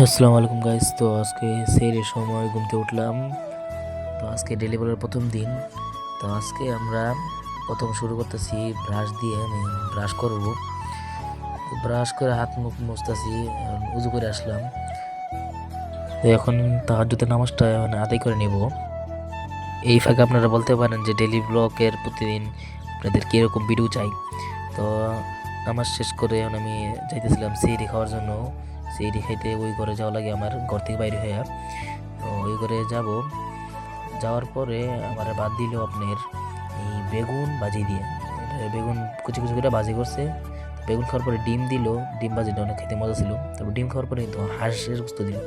আসসালামু আলাইকুম গাইস। তো আজকে সেরের সময় ঘুমতে উঠলাম। তো আজকে ডেলিভারির প্রথম দিন। তো আজকে আমরা প্রথম শুরু করতেছি ব্রাশ দিয়ে। আমি ব্রাশ করব। তো ব্রাশ করে হাত মুখ মুছতেছি, উজু করে আসলাম। তো এখন তাহাজ্জুদের নামাজটা মানে আদায় করে নিব। এই ফাঁকে আপনারা বলতে পারেন যে ডেলি ব্লগের প্রতিদিন আপনাদের কীরকম ভিডিও চাই। তো নামাজ শেষ করে এখন আমি যাইতেছিলাম সেহরি খাওয়ার জন্য। সেহরি খাইতে ওই ঘরে যাওয়া লাগে আমার ঘর থেকে বাইরে হয়ে। তো ওই ঘরে যাব। যাওয়ার পরে আমার বাদ দিল আপনার এই বেগুন ভাজি দিয়ে। বেগুন কুচি কুচি করে ভাজি করছে। বেগুন খাওয়ার পরে ডিম দিল। ডিম ভাজিটা অনেক খেতে মজা ছিল। তারপর ডিম খাওয়ার পরে তো হাঁসের গোস্ত দিল।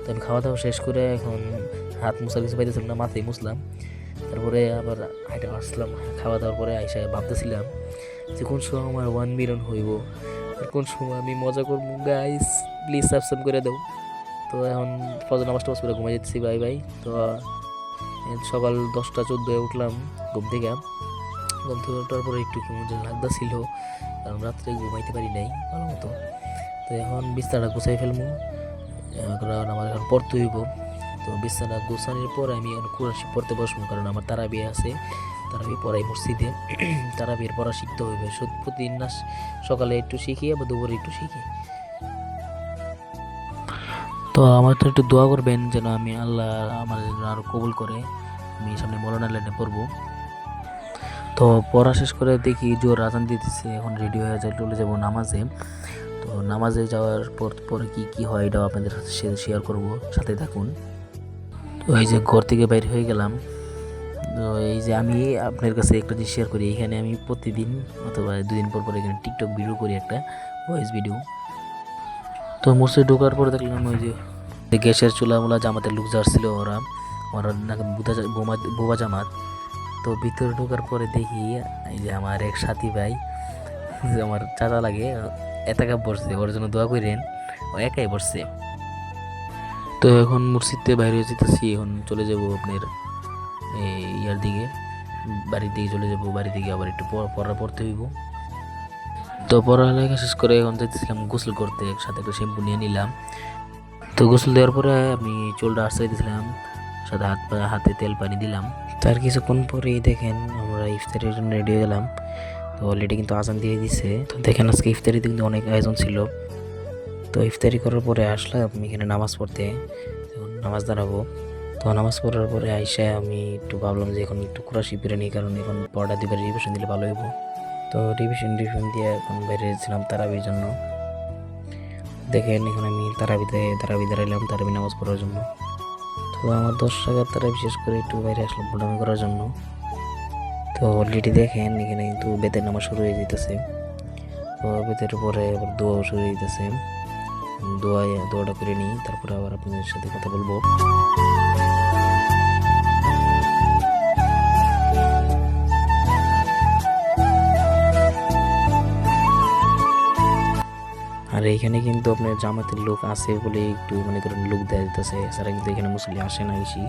তো আমি খাওয়া দাওয়া শেষ করে এখন হাত মুছার কিছু পাইতেছিলাম না, মাথায় মুছলাম। তারপরে আবার হাইটা আসলাম। খাওয়া দাওয়ার পরে আইসা ভাবতেছিলাম যে কোন সময় আমার 1 মিলিয়ন হইব, আর কোন সময় আমি মজা করবো। গাইস প্লিজ সাবস্ক্রাইব করে দাও। তো এখন ফজর নামাজটা করে ঘুমাই যাচ্ছি। Bye bye. তো সকাল 10টা 14 উঠলাম ঘুম থেকে। ঘুম থেকে ওঠার পরে একটু কেমন যেন লাগতেছিল, কারণ রাত্রে ঘুমাইতে পারি নাই ভালো মতো। তো এখন বিছানাটা গুছাই ফেলবো, কারণ আমার এখন পড়তে হইব। তো বিছানা গোছানোর পরে আমি এখন কোরআন শরীফ পড়তে বসবো, কারণ আমার তারাবি আছে। তারাবি পড়াই মসজিদে। তারাবির পড়া শিখতে হইবে প্রতিদিন না, সকালে একটু শিখি আবার দুপুরে একটু শিখি। তো আমার তো একটু দোয়া করবেন যেন আমি আল্লাহ আমার যেন আরও কবুল করে আমি সামনে মরণের লাইনে পড়বো। তো পড়া শেষ করে দেখি জোর আজান দিতেছে, এখন রেডি হয়ে যায় চলে যাবো নামাজে। তো নামাজে যাওয়ার পরে কি কি হয় এটাও আপনাদের সাথে শেয়ার করব, সাথে থাকুন। তো এই যে ঘর থেকে বাইরে হয়ে গেলাম। তো এই যে আমি আপনার কাছে একটা জিনিস শেয়ার করি, এখানে আমি প্রতিদিন অথবা 2 দিন পর পর এখানে টিকটক ভিডিও করি, একটা ভয়েস ভিডিও। তো মসজিদ ঢোকার পরে দেখলাম ওই যে গ্যাসের চুলামুলা জামাতের লোক যাচ্ছিল, ওরা ওরা নাকি বোবা জামাত। তো ভিতরে ঢোকার পরে দেখি এই যে আমার এক সাথী ভাই, যে আমার চাচা লাগে, একা বসছে। ওর জন্য দোয়া করেন, ও একাই বসছে। তো এখন মসজিদে বাইরে যেতেছি, এখন চলে যাব আপনার ইয়ার দিকে, বাড়ির দিকে চলে যাব। বাড়ি থেকে আবার একটু পড়া পড়তে হইব। তো পড়ালেখা শেষ করে এখন যাইতেছিলাম গোসল করতে, একসাথে একটা শ্যাম্পু নিয়ে নিলাম। তো গোসল দেওয়ার পরে আমি চুলটা আশ্রয় দিয়েছিলাম, সাথে হাতে তেল পানি দিলাম। তার কিছুক্ষণ পরেই দেখেন আমরা ইফতারের জন্য রেডি হয়ে গেলাম। তো অলরেডি কিন্তু আজান দিয়ে দিছে। তো দেখেন আজকে ইফতারিতে কিন্তু অনেক আয়োজন ছিল। তো ইফতারি করার পরে আসলাম আমি এখানে নামাজ পড়তে, এখন নামাজ দাঁড়াবো। তো নামাজ পড়ার পরে আইসা আমি একটু ভাবলাম যে এখন একটু কোরআন শরীফ পড়ে নিই, কারণ এখন পড়া দিবার রিভিশন দিলে ভালো হইব। তো রিভিশন দিয়ে এখন বাইরে ছিলাম তারাবির জন্য। দেখেন এখন আমি তারাবি দাঁড়াইলাম তারাবি নামাজ পড়ার জন্য। তো আমার 10 টাকার তারা বিশেষ করে একটু বাইরে আসলাম প্রোগ্রাম করার জন্য। তো অলরেডি দেখেন এখানে কিন্তু বেতের নামাজ শুরু হয়ে যেতেছে। তো বেতের উপরে আবার দোয়াও শুরু হয়ে যেতেছে। দোয়াটা করে নিই, তারপরে আবার আপনাদের সাথে কথা বলবো। আর এইখানে কিন্তু আপনার জামাতের লোক আছে বলে একটু মনে করেন লোক দেওয়া যেতেছে, এছাড়া কিন্তু এখানে মুসলিম আসে না বেশি,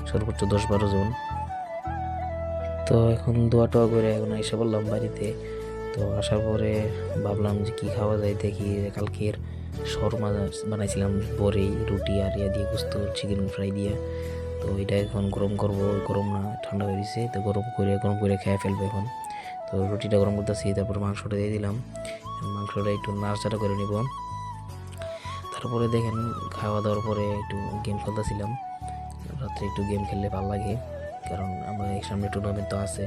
সর্বোচ্চ 10-12 জন। তো এখন দোয়া টোয়া করে এখন এসে বললাম বাড়িতে। তো আসার পরে ভাবলাম যে কি খাওয়া যায়, দেখি কালকের শর্মা বানাইছিলাম, বড়ি রুটি আর ইয়া দিয়ে গোস্ত চিকেন ফ্রাই দিয়ে। তো এটা এখন গরম করব, গরম না ঠান্ডা হয়ে গেছে, তো গরম করে খেয়ে ফেলবো এখন। তো রুটিটা গরম করতেছি, তারপর মাংসটা দিয়ে দিলাম। মাংসটা একটু নাড়াচাড়া করে নিব। তারপরে দেখেন খাওয়া দাওয়ার পরে একটু গেম খেলতেছিলাম। রাত্রে একটু গেম খেললে ভালো লাগে, কারণ আমাদের সামনে টুর্নামেন্ট তো আছে।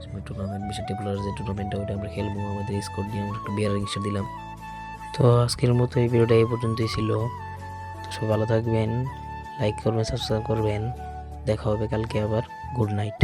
সামনে টুর্নামেন্ট বিশাল টেবুলার যে টুর্নামেন্টটা, ওইটা আমরা খেলবো। আমাদের স্কোর দিয়ে আমরা একটু বিয়ার রিক্সা দিলাম। তো আজকের মতো এই ভিডিওটা এই পর্যন্তই ছিল। তো সব ভালো থাকবেন, লাইক করবেন, সাবস্ক্রাইব করবেন। দেখা হবে কালকে আবার। Good night.